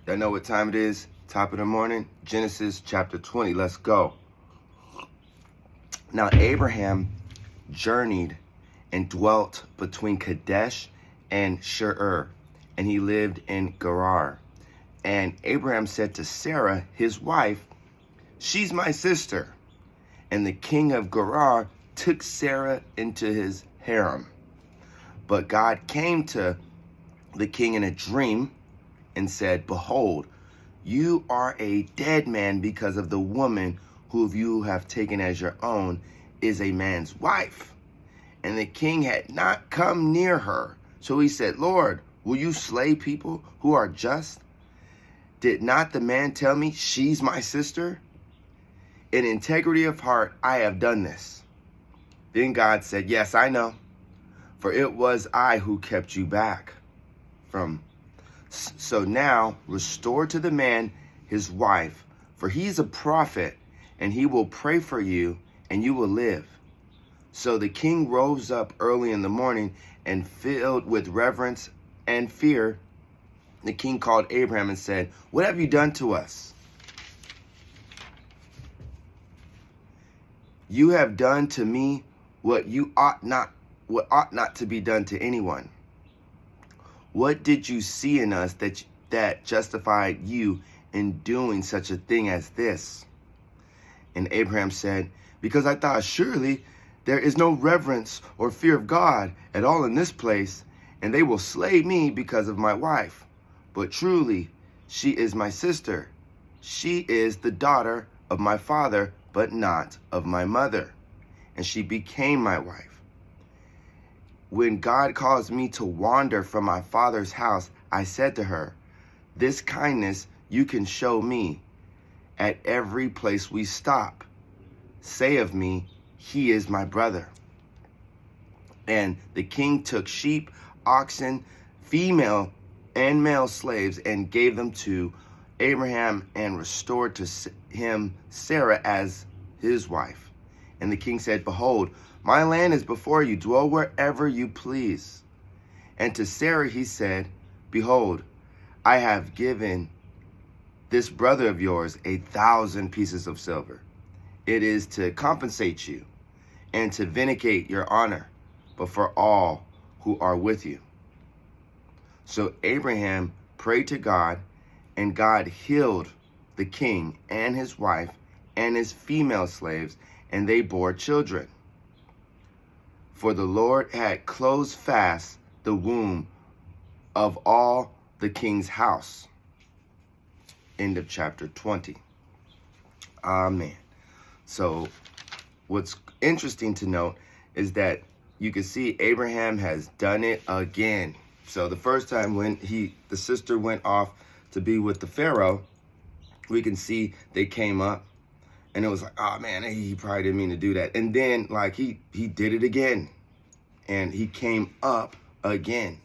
Y'all know what time it is? Top of the morning. Genesis chapter 20. Let's go. Now Abraham journeyed and dwelt between Kadesh and Shur, and he lived in Gerar. And Abraham said to Sarah, his wife, "She's my sister." And the king of Gerar took Sarah into his harem. But God came to the king in a dream and said, "Behold, you are a dead man because of the woman who you have taken as your own is a man's wife." And the king had not come near her. So he said, "Lord, will you slay people who are just? Did not the man tell me she's my sister? In integrity of heart, I have done this." Then God said, "Yes, I know, for it was I who kept you back from. So now restore to the man his wife, for he's a prophet, and he will pray for you, and you will live." So the king rose up early in the morning, and filled with reverence and fear, the king called Abraham and said, "What have you done to us? You have done to me what ought not to be done to anyone. What did you see in us that justified you in doing such a thing as this?" And Abraham said, "Because I thought, surely there is no reverence or fear of God at all in this place, and they will slay me because of my wife. But truly, she is my sister. She is the daughter of my father, but not of my mother, and she became my wife. When God caused me to wander from my father's house, I said to her, 'This kindness you can show me at every place we stop. Say of me, he is my brother.' And the king took sheep, oxen, female and male slaves, and gave them to Abraham, and restored to him Sarah as his wife. And the king said, 'Behold, my land is before you. Dwell wherever you please.' And to Sarah he said, 'Behold, I have given this brother of yours 1,000 pieces of silver. It is to compensate you and to vindicate your honor before all who are with you.' So Abraham prayed to God, and God healed the king and his wife and his female slaves, and they bore children. For the Lord had closed fast the womb of all the king's house." End of chapter 20. Amen. So what's interesting to note is that you can see Abraham has done it again. So the first time when the sister went off to be with the Pharaoh, we can see they came up, and it was like, oh man, he probably didn't mean to do that. And then like he did it again, and he came up again.